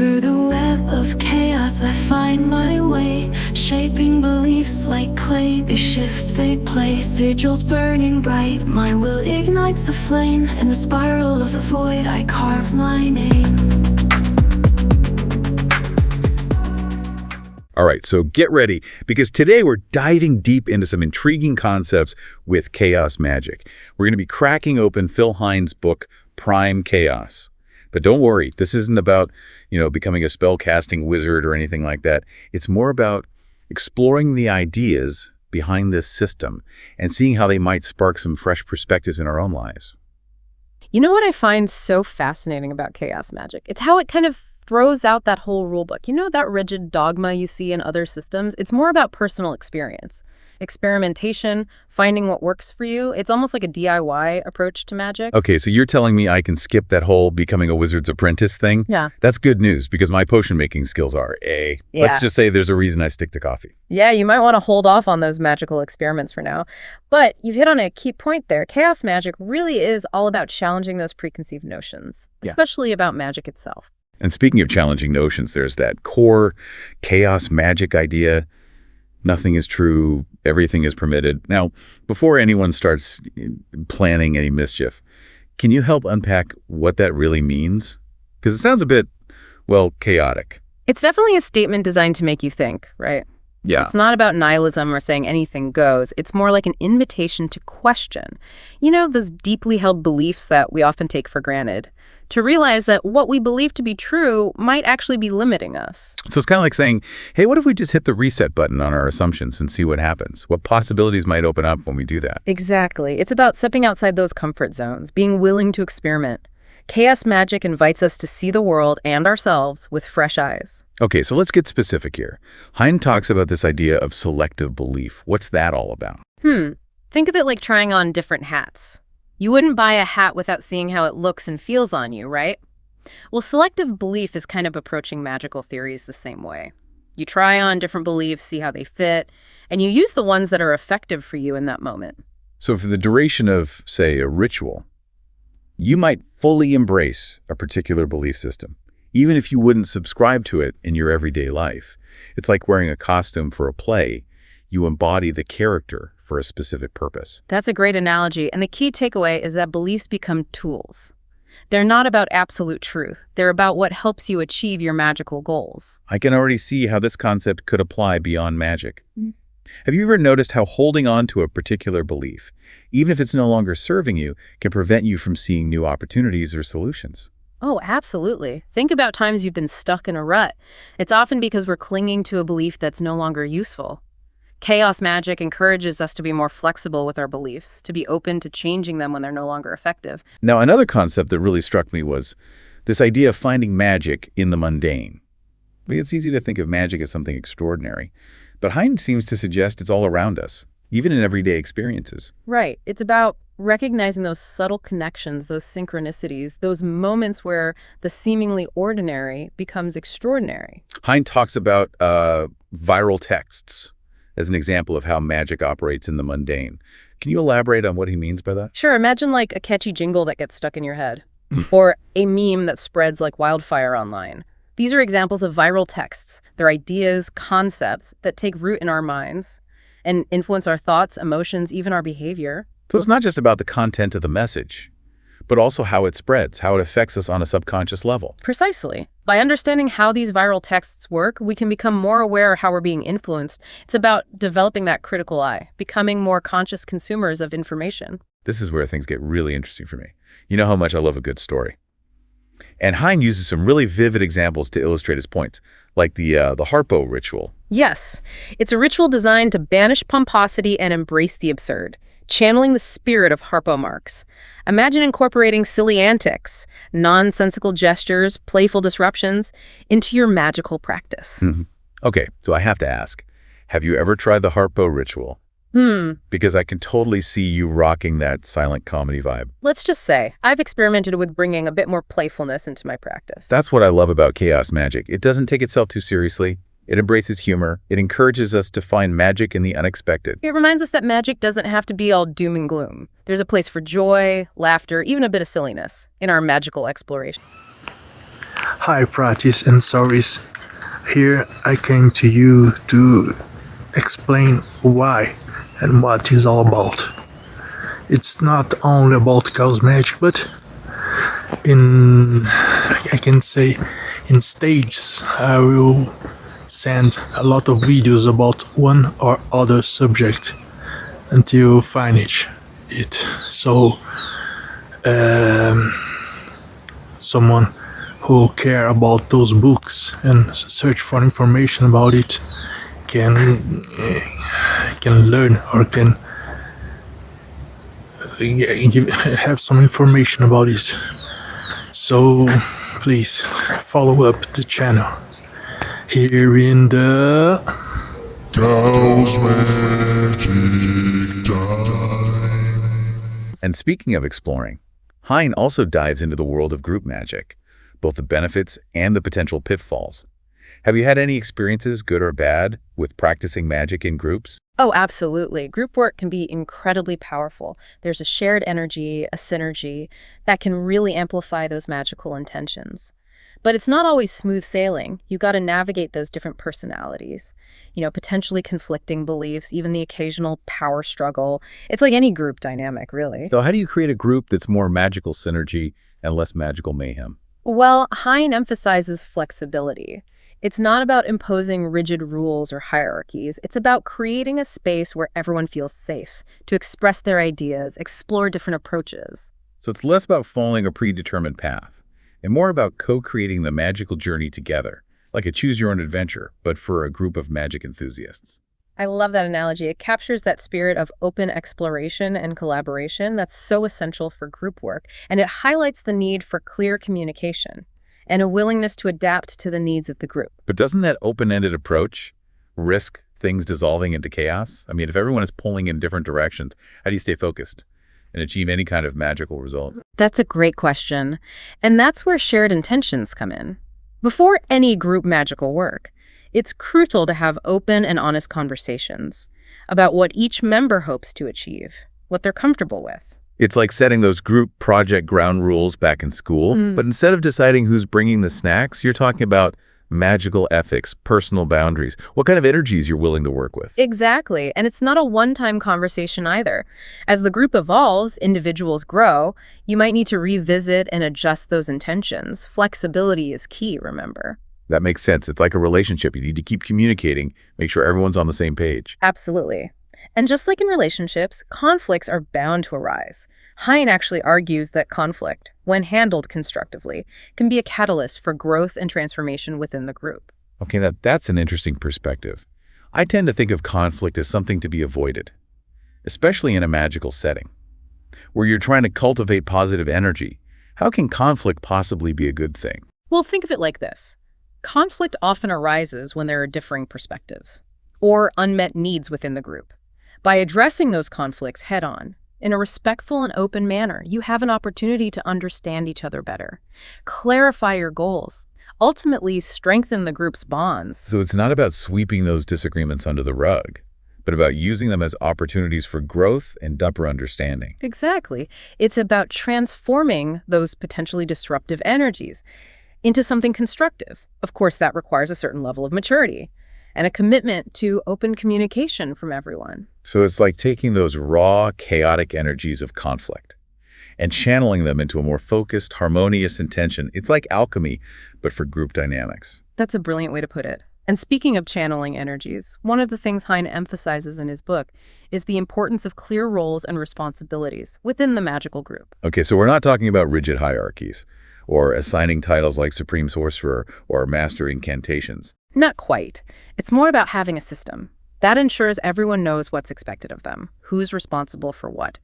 Through the web of chaos I find my way, shaping beliefs like clay. They shift, they play, sigils burning bright. My will ignites the flame, in the spiral of the void I carve my name. All right, so get ready, because today we're diving deep into some intriguing concepts with chaos magic. We're going to be cracking open Phil Hine's book, Prime Chaos. But don't worry, this isn't about, becoming a spell-casting wizard or anything like that. It's more about exploring the ideas behind this system and seeing how they might spark some fresh perspectives in our own lives. You know what I find so fascinating about chaos magic? It's how it kind of throws out that whole rulebook. You know, that rigid dogma you see in other systems? It's more about personal experience, experimentation, finding what works for you. It's almost like a DIY approach to magic. Okay, so you're telling me I can skip that whole becoming a wizard's apprentice thing? Yeah. That's good news, because my potion making skills are A. Yeah. Let's just say there's a reason I stick to coffee. Yeah, you might want to hold off on those magical experiments for now. But you've hit on a key point there. Chaos magic really is all about challenging those preconceived notions, especially about magic itself. And speaking of challenging notions, there's that core chaos magic idea. Nothing is true, everything is permitted. Now, before anyone starts planning any mischief, can you help unpack what that really means? Because it sounds a bit, chaotic. It's definitely a statement designed to make you think, right? Yeah. It's not about nihilism or saying anything goes. It's more like an invitation to question. Those deeply held beliefs that we often take for granted. To realize that what we believe to be true might actually be limiting us. So it's kind of like saying, hey, what if we just hit the reset button on our assumptions and see what happens? What possibilities might open up when we do that? Exactly. It's about stepping outside those comfort zones, being willing to experiment. Chaos magic invites us to see the world and ourselves with fresh eyes. Okay, so let's get specific here. Hine talks about this idea of selective belief. What's that all about? Think of it like trying on different hats. You wouldn't buy a hat without seeing how it looks and feels on you, right? Well, selective belief is kind of approaching magical theories the same way. You try on different beliefs, see how they fit, and you use the ones that are effective for you in that moment. So for the duration of, say, a ritual, you might fully embrace a particular belief system, even if you wouldn't subscribe to it in your everyday life. It's like wearing a costume for a play. You embody the character for a specific purpose. That's a great analogy, and the key takeaway is that beliefs become tools. They're not about absolute truth. They're about what helps you achieve your magical goals. I can already see how this concept could apply beyond magic. Have you ever noticed how holding on to a particular belief, even if it's no longer serving you, can prevent you from seeing new opportunities or solutions? Oh, absolutely. Think about times you've been stuck in a rut. It's often because we're clinging to a belief that's no longer useful. Chaos magic encourages us to be more flexible with our beliefs, to be open to changing them when they're no longer effective. Now, another concept that really struck me was this idea of finding magic in the mundane. It's easy to think of magic as something extraordinary, but Hine seems to suggest it's all around us, even in everyday experiences. Right. It's about recognizing those subtle connections, those synchronicities, those moments where the seemingly ordinary becomes extraordinary. Hine talks about viral texts as an example of how magic operates in the mundane. Can you elaborate on what he means by that? Sure. Imagine like a catchy jingle that gets stuck in your head or a meme that spreads like wildfire online. These are examples of viral texts. They're ideas, concepts that take root in our minds and influence our thoughts, emotions, even our behavior. So it's not just about the content of the message, but also how it spreads, how it affects us on a subconscious level. Precisely. By understanding how these viral texts work, we can become more aware of how we're being influenced. It's about developing that critical eye, becoming more conscious consumers of information. This is where things get really interesting for me. You know how much I love a good story. And Hine uses some really vivid examples to illustrate his points, like the Harpo ritual. Yes, it's a ritual designed to banish pomposity and embrace the absurd, channeling the spirit of Harpo marks. Imagine incorporating silly antics, nonsensical gestures, playful disruptions into your magical practice. Okay, so I have to ask, have you ever tried the Harpo ritual? Because I can totally see you rocking that silent comedy vibe. Let's just say, I've experimented with bringing a bit more playfulness into my practice. That's what I love about chaos magic. It doesn't take itself too seriously. It embraces humor. It encourages us to find magic in the unexpected. It reminds us that magic doesn't have to be all doom and gloom. There's a place for joy, laughter, even a bit of silliness in our magical exploration. Hi, Pratis and Sorries. Here I came to you to explain why and what it's all about. It's not only about chaos magic, but I can say in stages I will send a lot of videos about one or other subject until you find it. So someone who care about those books and search for information about it can learn or can have some information about it. So please follow up the channel here in the Chaos Magic time. And speaking of exploring, Hine also dives into the world of group magic, both the benefits and the potential pitfalls. Have you had any experiences, good or bad, with practicing magic in groups? Oh, absolutely. Group work can be incredibly powerful. There's a shared energy, a synergy, that can really amplify those magical intentions. But it's not always smooth sailing. You got to navigate those different personalities, potentially conflicting beliefs, even the occasional power struggle. It's like any group dynamic, really. So how do you create a group that's more magical synergy and less magical mayhem? Well, Hine emphasizes flexibility. It's not about imposing rigid rules or hierarchies. It's about creating a space where everyone feels safe to express their ideas, explore different approaches. So it's less about following a predetermined path and more about co-creating the magical journey together, like a choose-your-own-adventure, but for a group of magic enthusiasts. I love that analogy. It captures that spirit of open exploration and collaboration that's so essential for group work, and it highlights the need for clear communication and a willingness to adapt to the needs of the group. But doesn't that open-ended approach risk things dissolving into chaos? I mean, if everyone is pulling in different directions, how do you stay focused and achieve any kind of magical result? That's a great question. And that's where shared intentions come in. Before any group magical work, it's crucial to have open and honest conversations about what each member hopes to achieve, what they're comfortable with. It's like setting those group project ground rules back in school, but instead of deciding who's bringing the snacks, you're talking about magical ethics, personal boundaries, what kind of energies you're willing to work with. Exactly. And it's not a one-time conversation either. As the group evolves, individuals grow, you might need to revisit and adjust those intentions. Flexibility is key, remember. That makes sense. It's like a relationship. You need to keep communicating, make sure everyone's on the same page. Absolutely. And just like in relationships, conflicts are bound to arise. Hine actually argues that conflict, when handled constructively, can be a catalyst for growth and transformation within the group. Okay, that's an interesting perspective. I tend to think of conflict as something to be avoided, especially in a magical setting, where you're trying to cultivate positive energy. How can conflict possibly be a good thing? Well, think of it like this. Conflict often arises when there are differing perspectives or unmet needs within the group. By addressing those conflicts head-on, in a respectful and open manner, you have an opportunity to understand each other better, clarify your goals, ultimately strengthen the group's bonds. So it's not about sweeping those disagreements under the rug, but about using them as opportunities for growth and deeper understanding. Exactly. It's about transforming those potentially disruptive energies into something constructive. Of course, that requires a certain level of maturity and a commitment to open communication from everyone. So it's like taking those raw, chaotic energies of conflict and channeling them into a more focused, harmonious intention. It's like alchemy, but for group dynamics. That's a brilliant way to put it. And speaking of channeling energies, one of the things Hine emphasizes in his book is the importance of clear roles and responsibilities within the magical group. Okay, so we're not talking about rigid hierarchies or assigning titles like Supreme Sorcerer or Master Incantations. Not quite. It's more about having a system. That ensures everyone knows what's expected of them, who's responsible for what.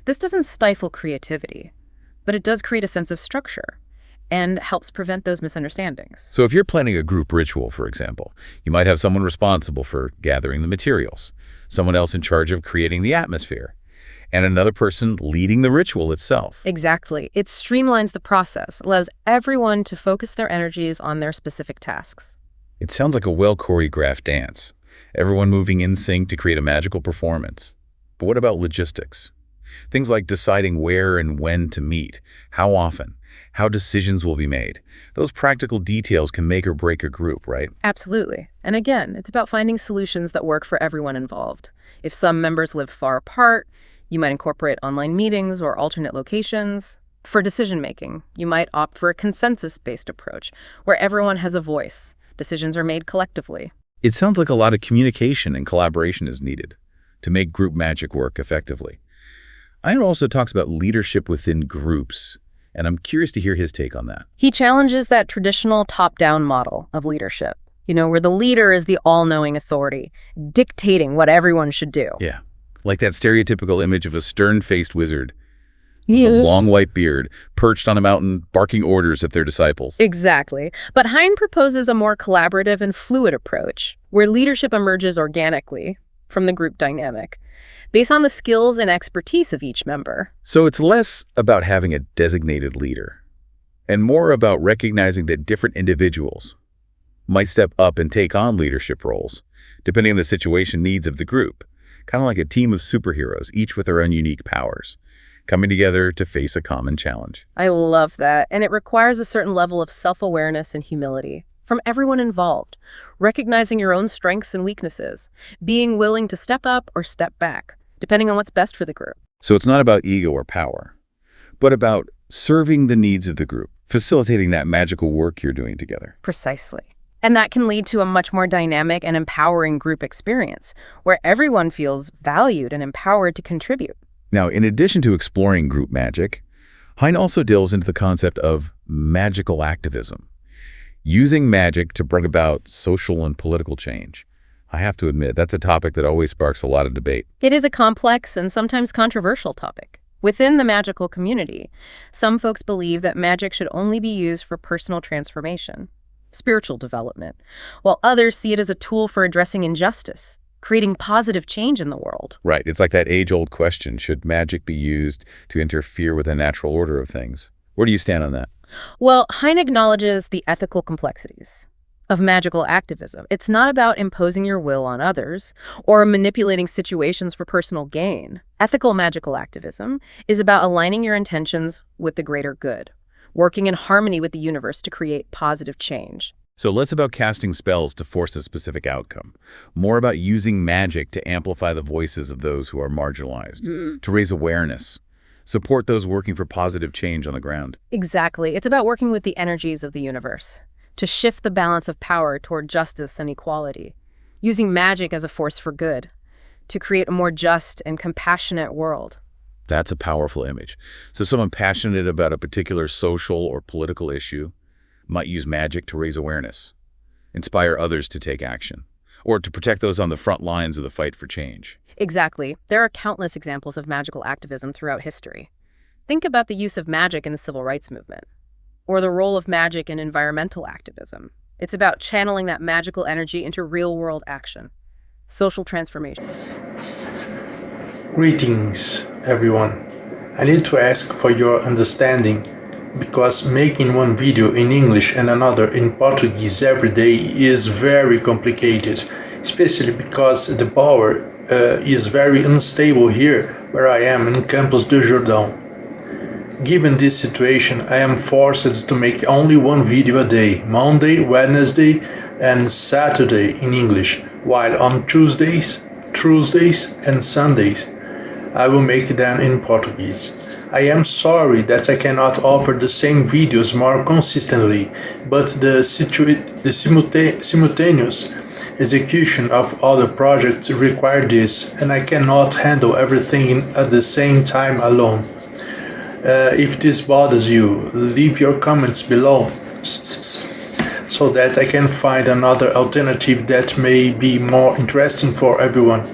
This doesn't stifle creativity, but it does create a sense of structure and helps prevent those misunderstandings. So if you're planning a group ritual, for example, you might have someone responsible for gathering the materials, someone else in charge of creating the atmosphere, and another person leading the ritual itself. Exactly. It streamlines the process, allows everyone to focus their energies on their specific tasks. It sounds like a well-choreographed dance, everyone moving in sync to create a magical performance. But what about logistics? Things like deciding where and when to meet, how often, how decisions will be made. Those practical details can make or break a group, right? Absolutely. And again, it's about finding solutions that work for everyone involved. If some members live far apart, you might incorporate online meetings or alternate locations. For decision-making, you might opt for a consensus-based approach, where everyone has a voice. Decisions are made collectively. It sounds like a lot of communication and collaboration is needed to make group magic work effectively. Hine also talks about leadership within groups, and I'm curious to hear his take on that. He challenges that traditional top-down model of leadership, where the leader is the all-knowing authority, dictating what everyone should do. Yeah, like that stereotypical image of a stern-faced wizard, with a long white beard, perched on a mountain, barking orders at their disciples. Exactly. But Hine proposes a more collaborative and fluid approach, where leadership emerges organically from the group dynamic, based on the skills and expertise of each member. So it's less about having a designated leader, and more about recognizing that different individuals might step up and take on leadership roles, depending on the situation needs of the group, kind of like a team of superheroes, each with their own unique powers, coming together to face a common challenge. I love that, and it requires a certain level of self-awareness and humility from everyone involved, recognizing your own strengths and weaknesses, being willing to step up or step back, depending on what's best for the group. So it's not about ego or power, but about serving the needs of the group, facilitating that magical work you're doing together. Precisely. And that can lead to a much more dynamic and empowering group experience, where everyone feels valued and empowered to contribute. Now, in addition to exploring group magic, Hine also delves into the concept of magical activism, using magic to bring about social and political change. I have to admit, that's a topic that always sparks a lot of debate. It is a complex and sometimes controversial topic. Within the magical community, some folks believe that magic should only be used for personal transformation, spiritual development, while others see it as a tool for addressing injustice, creating positive change in the world. Right. It's like that age-old question, should magic be used to interfere with the natural order of things? Where do you stand on that? Well, Hine acknowledges the ethical complexities of magical activism. It's not about imposing your will on others or manipulating situations for personal gain. Ethical magical activism is about aligning your intentions with the greater good, working in harmony with the universe to create positive change. So less about casting spells to force a specific outcome, more about using magic to amplify the voices of those who are marginalized, to raise awareness, support those working for positive change on the ground. Exactly. It's about working with the energies of the universe to shift the balance of power toward justice and equality, using magic as a force for good, to create a more just and compassionate world. That's a powerful image. So someone passionate about a particular social or political issue might use magic to raise awareness, inspire others to take action, or to protect those on the front lines of the fight for change. Exactly. There are countless examples of magical activism throughout history. Think about the use of magic in the civil rights movement, or the role of magic in environmental activism. It's about channeling that magical energy into real-world action, social transformation. Greetings, everyone. I need to ask for your understanding, because making one video in English and another in Portuguese every day is very complicated, especially because the power is very unstable here where I am in Campos do Jordão. Given this situation, I am forced to make only one video a day, Monday, Wednesday and Saturday in English, while on Tuesdays, Thursdays and Sundays I will make them in Portuguese. I am sorry that I cannot offer the same videos more consistently, but the simultaneous execution of other projects require this, and I cannot handle everything at the same time alone. If this bothers you, leave your comments below so that I can find another alternative that may be more interesting for everyone.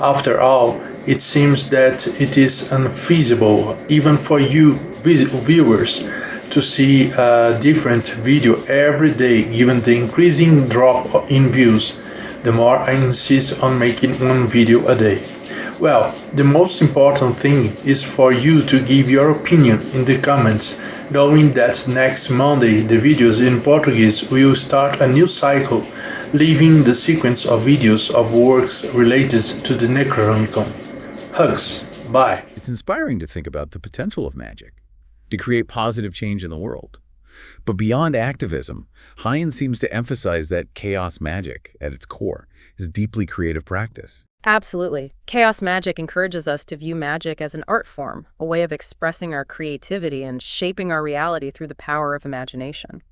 After all, it seems that it is unfeasible, even for you viewers, to see a different video every day, given the increasing drop in views, the more I insist on making one video a day. Well, the most important thing is for you to give your opinion in the comments, knowing that next Monday the videos in Portuguese will start a new cycle, leaving the sequence of videos of works related to the Necronomicon. Hugs. Bye. It's inspiring to think about the potential of magic, to create positive change in the world. But beyond activism, Hine seems to emphasize that chaos magic, at its core, is a deeply creative practice. Absolutely. Chaos magic encourages us to view magic as an art form, a way of expressing our creativity and shaping our reality through the power of imagination.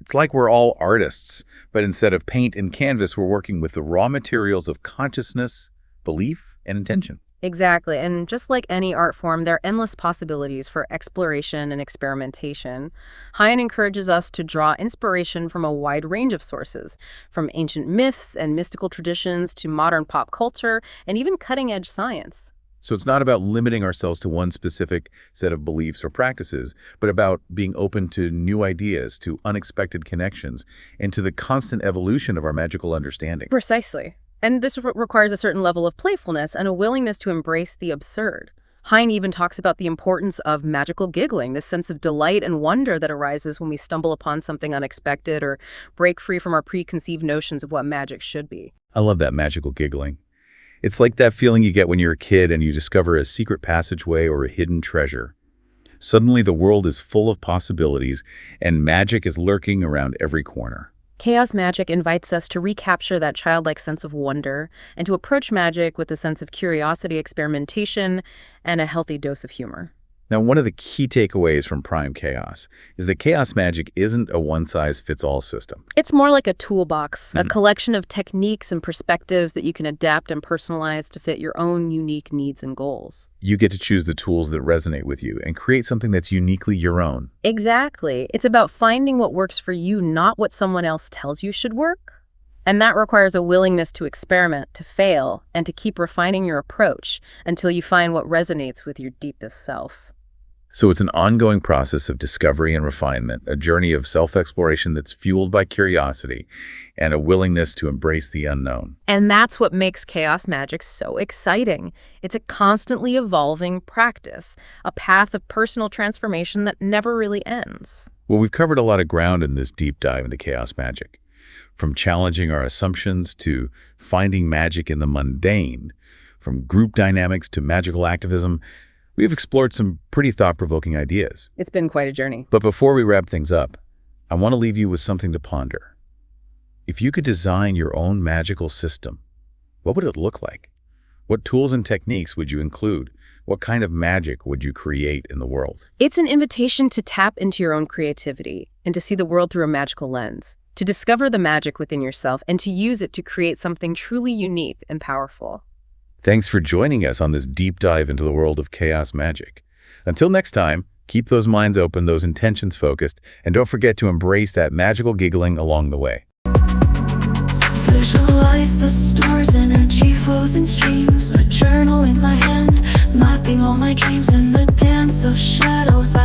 It's like we're all artists, but instead of paint and canvas, we're working with the raw materials of consciousness, belief, and intention. Exactly, and just like any art form, there are endless possibilities for exploration and experimentation. Hine encourages us to draw inspiration from a wide range of sources, from ancient myths and mystical traditions to modern pop culture and even cutting-edge science. So it's not about limiting ourselves to one specific set of beliefs or practices, but about being open to new ideas, to unexpected connections, and to the constant evolution of our magical understanding. Precisely. And this requires a certain level of playfulness and a willingness to embrace the absurd. Hine even talks about the importance of magical giggling, this sense of delight and wonder that arises when we stumble upon something unexpected or break free from our preconceived notions of what magic should be. I love that magical giggling. It's like that feeling you get when you're a kid and you discover a secret passageway or a hidden treasure. Suddenly the world is full of possibilities and magic is lurking around every corner. Chaos magic invites us to recapture that childlike sense of wonder and to approach magic with a sense of curiosity, experimentation, and a healthy dose of humor. Now, one of the key takeaways from Prime Chaos is that chaos magic isn't a one-size-fits-all system. It's more like a toolbox, a collection of techniques and perspectives that you can adapt and personalize to fit your own unique needs and goals. You get to choose the tools that resonate with you and create something that's uniquely your own. Exactly. It's about finding what works for you, not what someone else tells you should work. And that requires a willingness to experiment, to fail, and to keep refining your approach until you find what resonates with your deepest self. So it's an ongoing process of discovery and refinement, a journey of self-exploration that's fueled by curiosity and a willingness to embrace the unknown. And that's what makes chaos magic so exciting. It's a constantly evolving practice, a path of personal transformation that never really ends. Well, we've covered a lot of ground in this deep dive into chaos magic. From challenging our assumptions to finding magic in the mundane, from group dynamics to magical activism, we've explored some pretty thought-provoking ideas. It's been quite a journey. But before we wrap things up, I want to leave you with something to ponder. If you could design your own magical system, what would it look like? What tools and techniques would you include? What kind of magic would you create in the world? It's an invitation to tap into your own creativity and to see the world through a magical lens, to discover the magic within yourself and to use it to create something truly unique and powerful. Thanks for joining us on this deep dive into the world of chaos magic. Until next time, keep those minds open, those intentions focused, and don't forget to embrace that magical giggling along the way. Visualize the stars, energy flows in streams. A journal in my hand, mapping all my dreams in the dance of shadows.